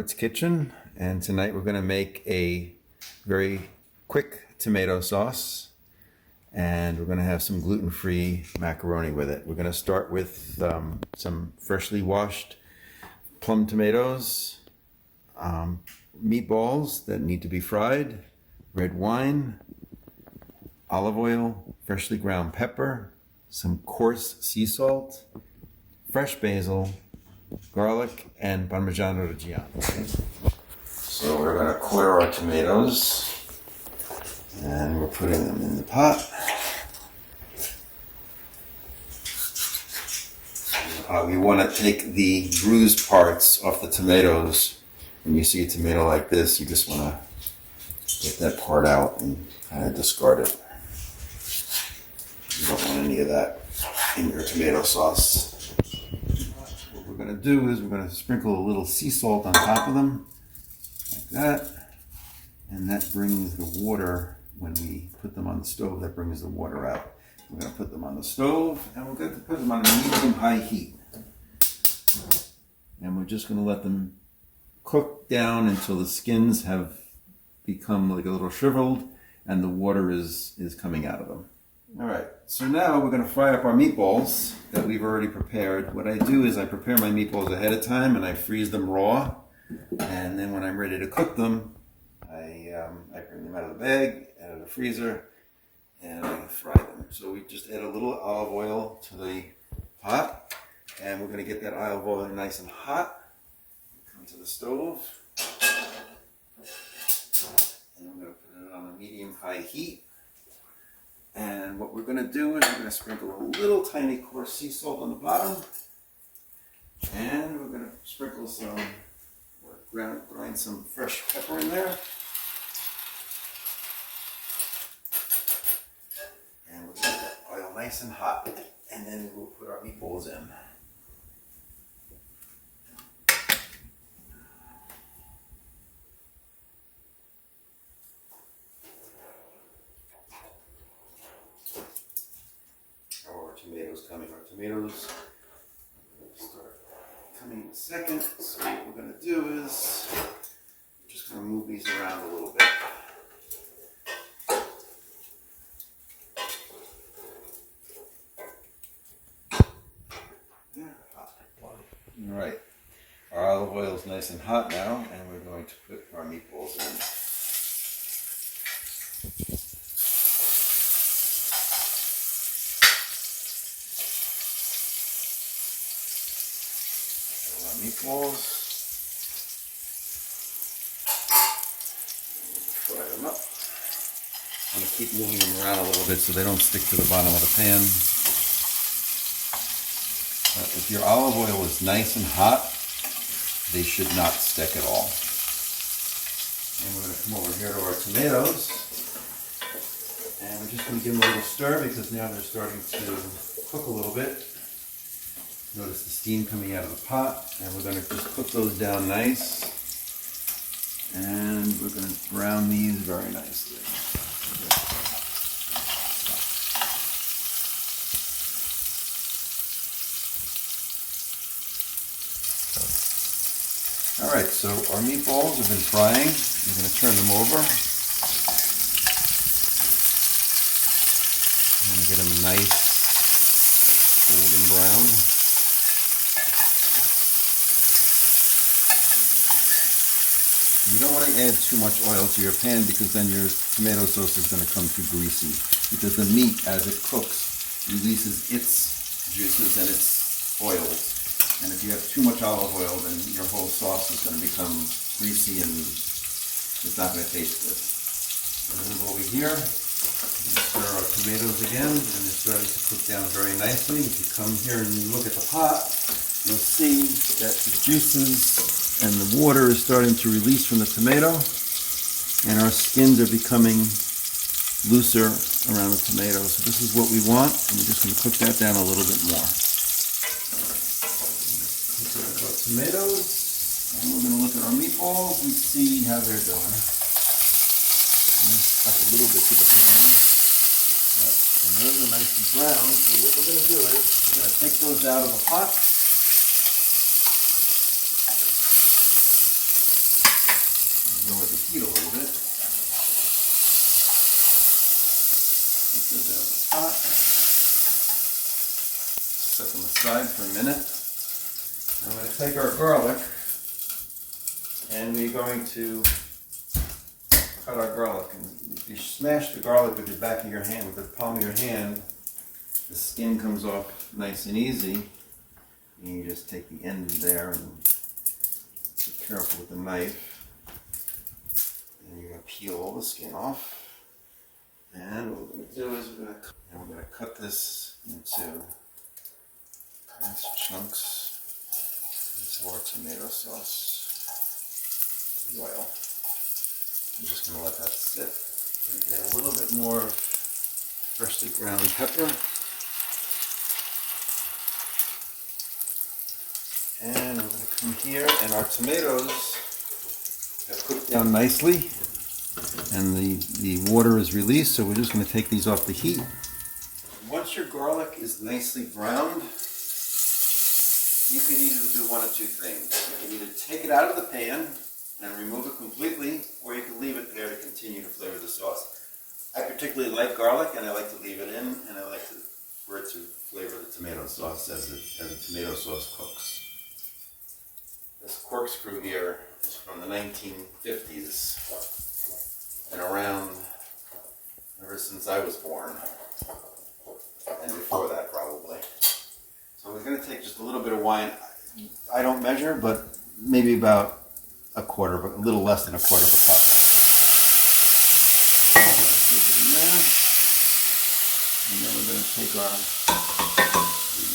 Robert's Kitchen, and tonight we're going to make a very quick tomato sauce, and we're going to have some gluten-free macaroni with it. We're going to start with some freshly washed plum tomatoes, meatballs that need to be fried, red wine, olive oil, freshly ground pepper, some coarse sea salt, fresh basil, garlic, and Parmigiano Reggiano. So we're going to quarter our tomatoes, and we're putting them in the pot. We want to take the bruised parts off the tomatoes. When you see a tomato like this, you just want to get that part out and kind of discard it. You don't want any of that in your tomato sauce. What we're going to do is we're going to sprinkle a little sea salt on top of them, like that. And that brings the water, when we put them on the stove, that brings the water out. We're going to put them on the stove, and we're going to put them on a medium-high heat. And we're just going to let them cook down until the skins have become like a little shriveled and the water is coming out of them. All right, so now we're going to fry up our meatballs that we've already prepared. What I do is I prepare my meatballs ahead of time and I freeze them raw. And then when I'm ready to cook them, I bring them out of the bag, out of the freezer, and I fry them. So we just add a little olive oil to the pot, and we're going to get that olive oil nice and hot. Come to the stove, and I'm going to put it on a medium-high heat. And what we're going to do is we're going to sprinkle a little tiny coarse sea salt on the bottom, and we're going to sprinkle some, grind some fresh pepper in there. And we'll get that oil nice and hot, and then we'll put our meatballs in. Our tomatoes start coming in a second. So what we're going to do is we're just going to move these around a little bit. All right, our olive oil is nice and hot now, and we're going to put our meatballs in. Meatballs. Fry them up. I'm going to keep moving them around a little bit so they don't stick to the bottom of the pan. If your olive oil is nice and hot, they should not stick at all. And we're going to come over here to our tomatoes. And we're just going to give them a little stir because now they're starting to cook a little bit. Notice the steam coming out of the pot, and we're going to just cook those down nice, and we're going to brown these very nicely. All right, so our meatballs have been frying. We're going to turn them over. I'm going to get them a nice golden brown. You don't want to add too much oil to your pan because then your tomato sauce is going to come too greasy. Because the meat, as it cooks, releases its juices and its oils. And if you have too much olive oil, then your whole sauce is going to become greasy and it's not going to taste good. We're going to go over here, stir our tomatoes again, and they're starting to cook down very nicely. If you come here and you look at the pot, you'll see that the juices and the water is starting to release from the tomato, and our skins are becoming looser around the tomato. So this is what we want, and we're just going to cook that down a little bit more. Look at our tomatoes, and we're going to look at our meatballs and see how they're doing. I'm going to stuck a little bit to the pan, and those are nice and brown. So what we're going to do is we're going to take those out of the pot. heat a little bit. Put those out of the pot. Set them aside for a minute. I'm going to take our garlic and we're going to cut our garlic. And if you smash the garlic with the back of your hand, with the palm of your hand, the skin comes off nice and easy. And you just take the end there and be careful with the knife. And you're going to peel all the skin off. And what we're going to do is we're going to cut this into nice chunks into our tomato sauce. The oil. I'm just going to let that sit. I'm going to add a little bit more freshly ground pepper. And we're going to come here, and our tomatoes have cooked down nicely, and the water is released, so we're just going to take these off the heat. Once your garlic is nicely browned, you can either do one of two things. You can either take it out of the pan and remove it completely, or you can leave it there to continue to flavor the sauce. I particularly like garlic, and I like to leave it in, and I like for it to flavor the tomato sauce as the tomato sauce cooks. This corkscrew here is from the 1950s, and around ever since I was born, and before that probably. So we're going to take just a little bit of wine. I don't measure, but maybe about a little less than a quarter of a cup. Take it in there, and then we're going to take our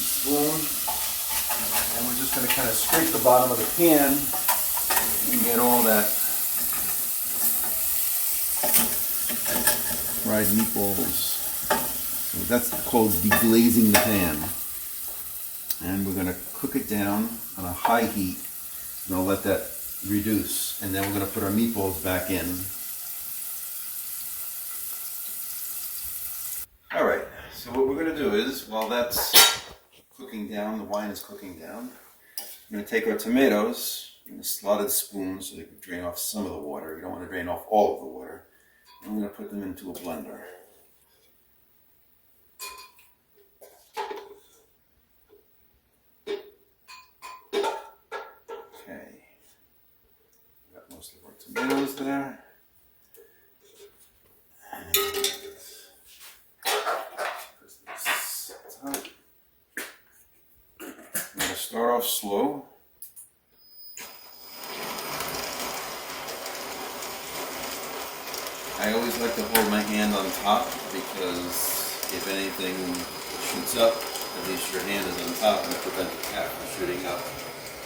spoon, and we're just going to kind of scrape the bottom of the pan and get all that fried meatballs. So that's called deglazing the pan. And we're going to cook it down on a high heat, and I'll let that reduce, and then we're going to put our meatballs back in. Alright, so what we're going to do is, while that's cooking down, the wine is cooking down, we're going to take our tomatoes in a slotted spoon so they can drain off some of the water. You don't want to drain off all of the water. And we're going to put them into a blender. Okay, got most of our tomatoes there. And I'm going to start off slow. I always like to hold my hand on top because if anything shoots up, at least your hand is on top and it prevents the cap from shooting up.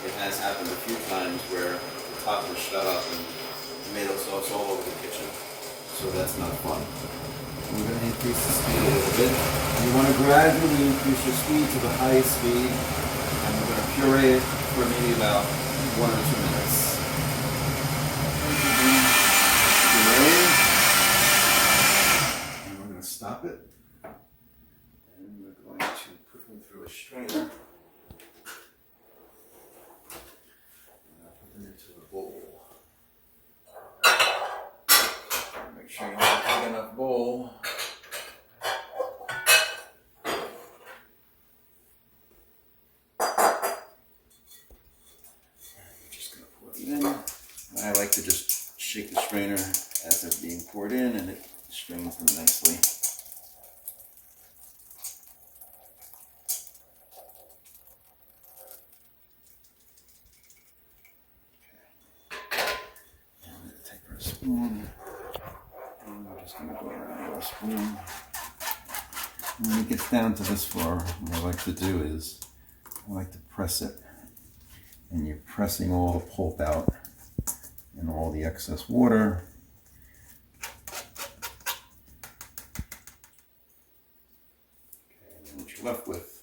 It has happened a few times where the top is shut up and tomato sauce all over the kitchen. So that's not fun. We're going to increase the speed a little bit. You want to gradually increase your speed to the highest speed, and we're going to puree it for maybe about 1 or 2 minutes. Puree. And we're going to stop it. And we're going to put them through a strainer. Into a bowl. Make sure you have a big enough bowl. I'm just going to pour it in. I like to just shake the strainer as they're being poured in, and it strains them nicely. Spoon. And we're just going to go around our spoon. When it gets down to this far, what I like to do is I like to press it. And you're pressing all the pulp out and all the excess water. Okay, and then what you're left with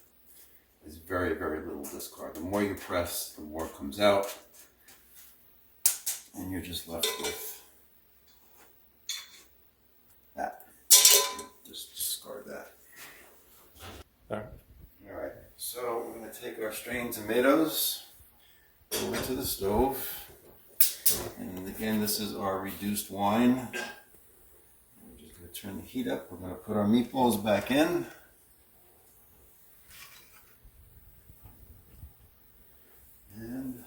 is very, very little discard. The more you press, the more comes out. And you're just left with that. Just discard that. Alright, so we're going to take our strained tomatoes over to the stove. And again, this is our reduced wine. We're just going to turn the heat up. We're going to put our meatballs back in. And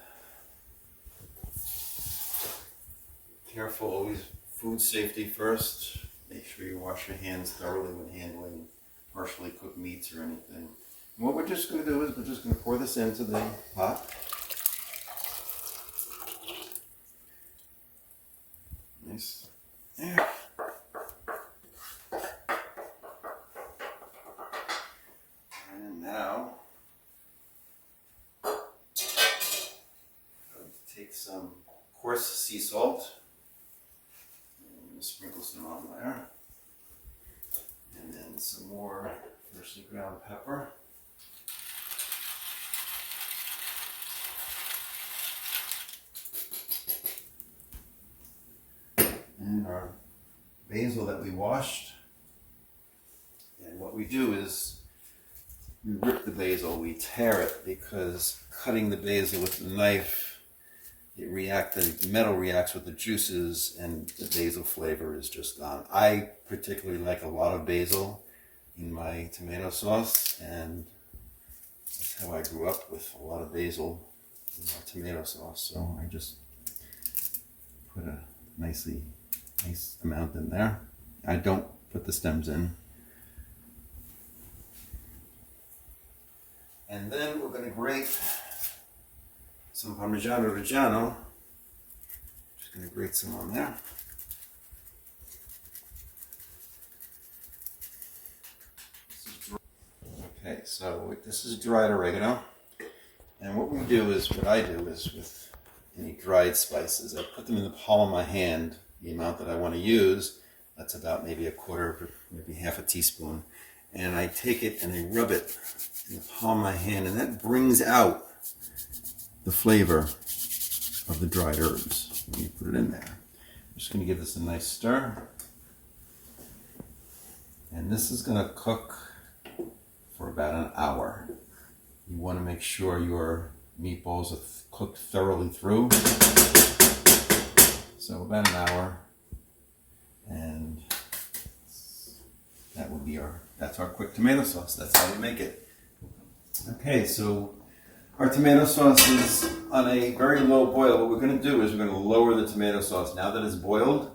careful, always food safety first. Make sure you wash your hands thoroughly when handling partially cooked meats or anything. And what we're just going to do is we're just going to pour this into the pot. Nice. There. And now, I'm going to take some coarse sea salt and sprinkle some on there. And then some more freshly ground pepper. And our basil that we washed. And what we do is we rip the basil, we tear it, because cutting the basil with the knife, the metal reacts with the juices and the basil flavor is just gone. I particularly like a lot of basil in my tomato sauce, and that's how I grew up, with a lot of basil in my tomato sauce. So I just put a nice amount in there. I don't put the stems in. And then we're going to grate some Parmigiano Reggiano. Just going to grate some on there. Okay, so this is dried oregano. And what I do is with any dried spices, I put them in the palm of my hand, the amount that I want to use. That's about maybe a quarter, maybe half a teaspoon. And I take it and I rub it in the palm of my hand, and that brings out the flavor of the dried herbs when you put it in there. I'm just going to give this a nice stir. And this is going to cook for about an hour. You want to make sure your meatballs are cooked thoroughly through. So about an hour, and that's our quick tomato sauce. That's how we make it. Okay, so our tomato sauce is on a very low boil. What we're going to do is we're going to lower the tomato sauce. Now that it's boiled,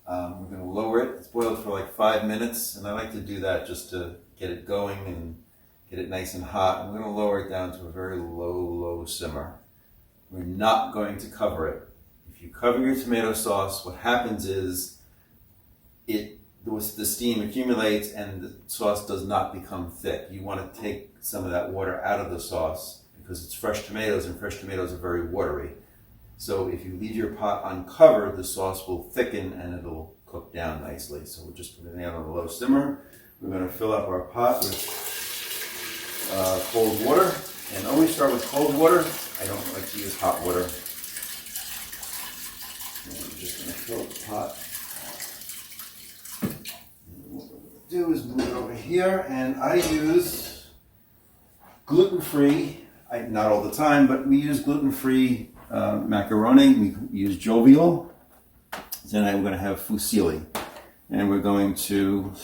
we're going to lower it. It's boiled for like 5 minutes, and I like to do that just to get it going and get it nice and hot. And we're going to lower it down to a very low simmer. We're not going to cover it. If you cover your tomato sauce, what happens is the steam accumulates and the sauce does not become thick. You want to take some of that water out of the sauce because it's fresh tomatoes, and fresh tomatoes are very watery. So if you leave your pot uncovered, the sauce will thicken and it'll cook down nicely. So we're just putting it on a low simmer. We're going to fill up our pot with cold water, and always start with cold water. I don't like to use hot water. And I'm just going to fill the pot. And what we're going to do is move it over here, and I use gluten-free, not all the time, but we use gluten-free macaroni. We use jovial. Then I'm going to have fusilli. And we're going to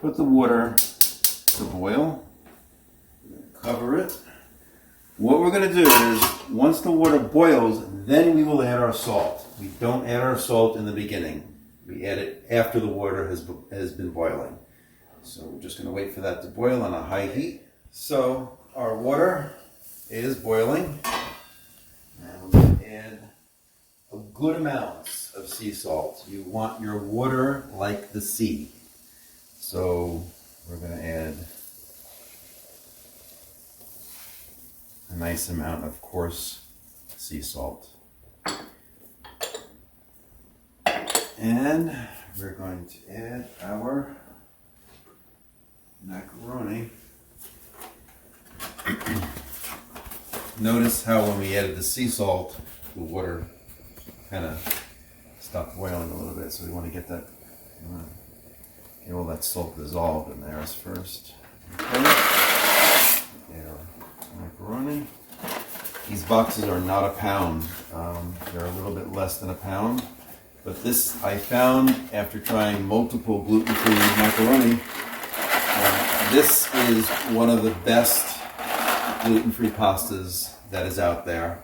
put the water to boil. We're going to cover it. What we're going to do is, once the water boils, then we will add our salt. We don't add our salt in the beginning. We add it after the water has been boiling. So we're just going to wait for that to boil on a high heat. So our water is boiling. And we're going to add a good amount of sea salt. You want your water like the sea. So we're going to add a nice amount of coarse sea salt. And we're going to add our macaroni. Notice how when we added the sea salt, the water kind of stopped boiling a little bit. So we want to get that, get all that salt dissolved in there first. Okay. Add our macaroni. These boxes are not a pound. They're a little bit less than a pound. But this I found after trying multiple gluten-free macaroni. This is one of the best gluten-free pastas that is out there.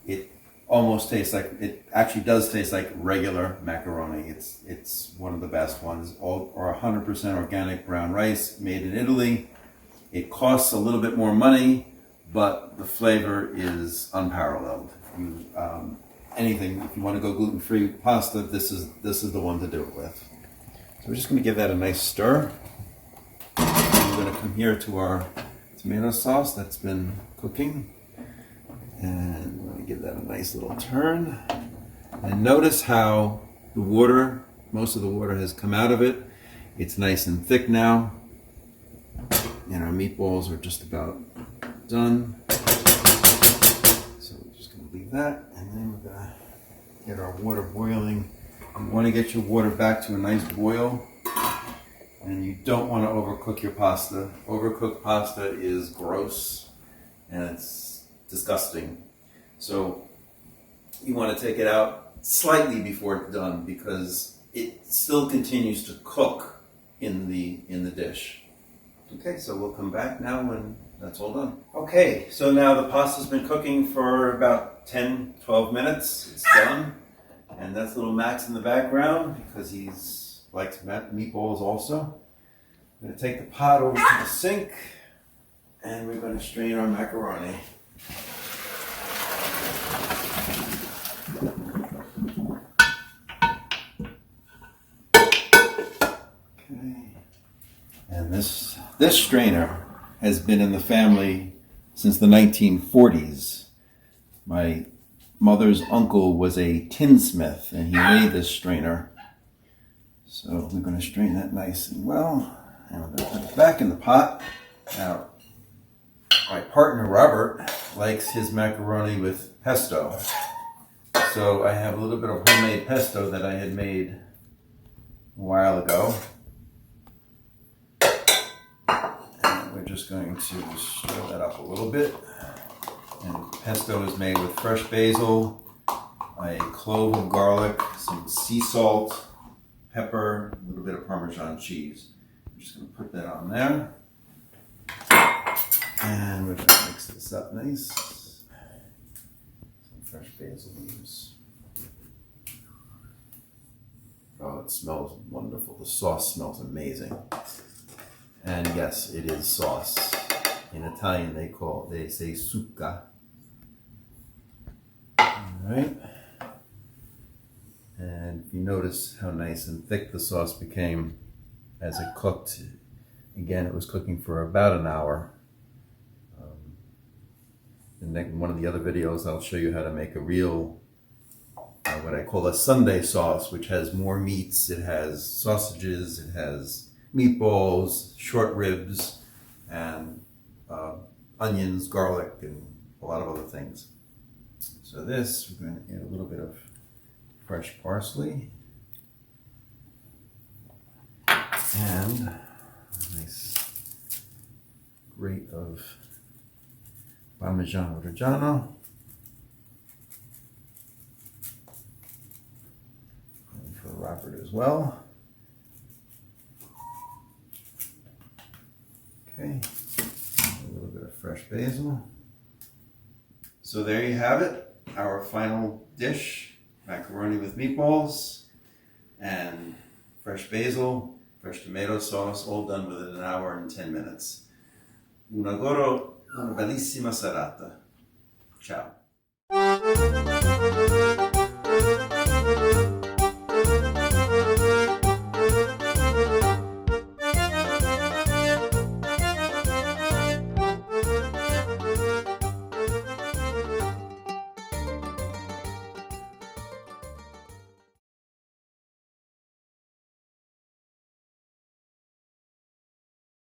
It almost tastes like, it actually does taste like regular macaroni. It's one of the best ones. All are 100% organic brown rice made in Italy. It costs a little bit more money, but the flavor is unparalleled. Anything, if you want to go gluten-free pasta, this is the one to do it with. So we're just going to give that a nice stir. And we're going to come here to our tomato sauce that's been cooking. And we're going to give that a nice little turn. And notice how the water, most of the water has come out of it. It's nice and thick now. And our meatballs are just about done. So we're just going to leave that. And then we're going to get our water boiling. You want to get your water back to a nice boil. And you don't want to overcook your pasta. Overcooked pasta is gross and it's disgusting. So you want to take it out slightly before it's done because it still continues to cook in the dish. Okay, so we'll come back now when that's all done. Okay, so now the pasta's been cooking for about 10-12 minutes. It's done. And that's little Max in the background because he's likes meatballs also. I'm going to take the pot over to the sink and we're going to strain our macaroni. Okay. And this strainer has been in the family since the 1940s. My mother's uncle was a tinsmith and he made this strainer. So we're going to strain that nice and well. And we're going to put it back in the pot. Now, my partner Robert likes his macaroni with pesto. So I have a little bit of homemade pesto that I had made a while ago. And we're just going to stir that up a little bit. And pesto is made with fresh basil, a clove of garlic, some sea salt, pepper, a little bit of Parmesan cheese. I'm just going to put that on there. And we're going to mix this up nice. Some fresh basil leaves. Oh, it smells wonderful. The sauce smells amazing. And yes, it is sauce. In Italian, they say succa. All right. And if you notice how nice and thick the sauce became as it cooked. Again, it was cooking for about an hour. In one of the other videos, I'll show you how to make a real, what I call a Sunday sauce, which has more meats. It has sausages, it has meatballs, short ribs, and onions, garlic, and a lot of other things. So this, we're going to add a little bit of fresh parsley and a nice grate of Parmigiano Reggiano. And for Robert as well. Okay, a little bit of fresh basil. So there you have it, our final dish, macaroni with meatballs and fresh basil, fresh tomato sauce, all done within an hour and 10 minutes. Un auguro, una bellissima serata. Ciao.